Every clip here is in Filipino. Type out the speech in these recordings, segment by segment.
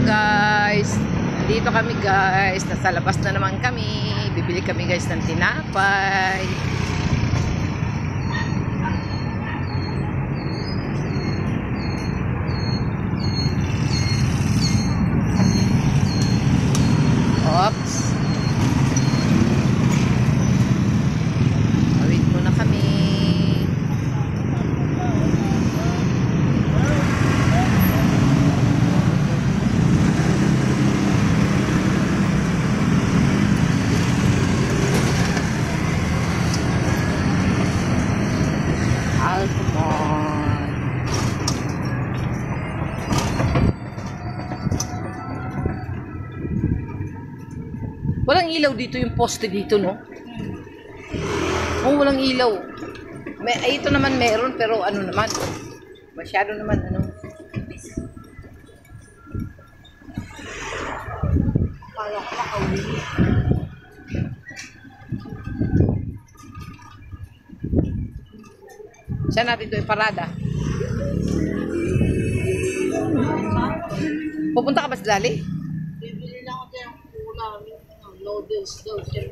guys, dito kami guys, nasa labas na naman kami, bibili kami guys ng tinapay. Oops, awit muna kami. Walang ilaw dito, yung poste dito, no? Oh, walang ilaw. Ito naman meron, pero ano naman, masyado naman, ano. Kala ko makauwi. Saan natin ito iparada? Pupunta ka ba sa Dali? Bibili lang ako ng ulam, noodles daw siya.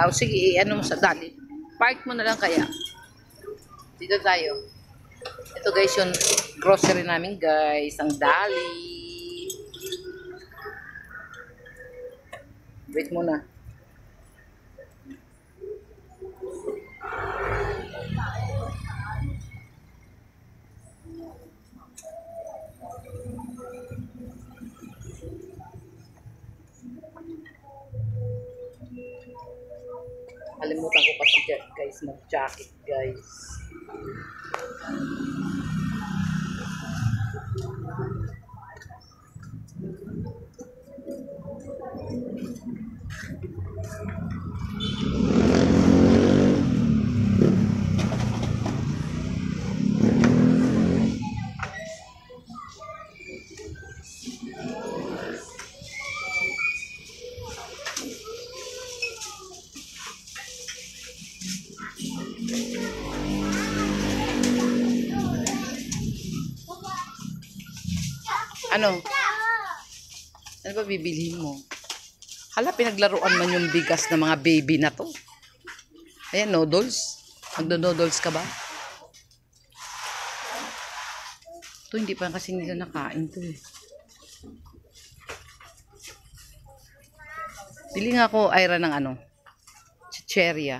Sige, ano mo sa Dali. Park mo na lang kaya. Dito tayo. Ito guys, yung grocery namin guys. Ang Dali. Wait muna. Kalimutan ko kasi guys, mag-jacket guys. Ano? Ano ba bibilhin mo? Hala, pinaglaruan man yung bigas ng mga baby na to. Ayan, noodles. Magdo-noodles ka ba? Ito, hindi pa kasi nila nakain to eh. Bili nga ako, Ira, ng ano? Chicheria.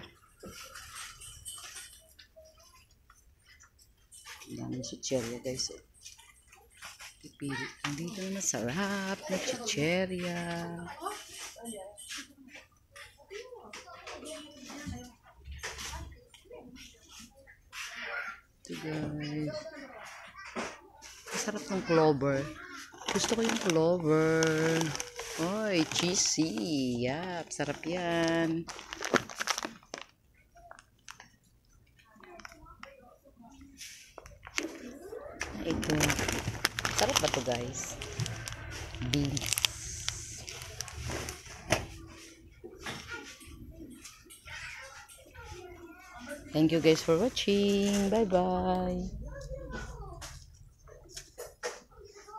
Ang dami chicheria guys eh. Pipili. Dito na masarap na chicheria. Ito guys. Masarap ng clover. Gusto ko yung clover. Oy, cheesy. Yap, sarap yan. Ito. Sarap ba to guys? Beans. Thank you guys for watching. Bye bye.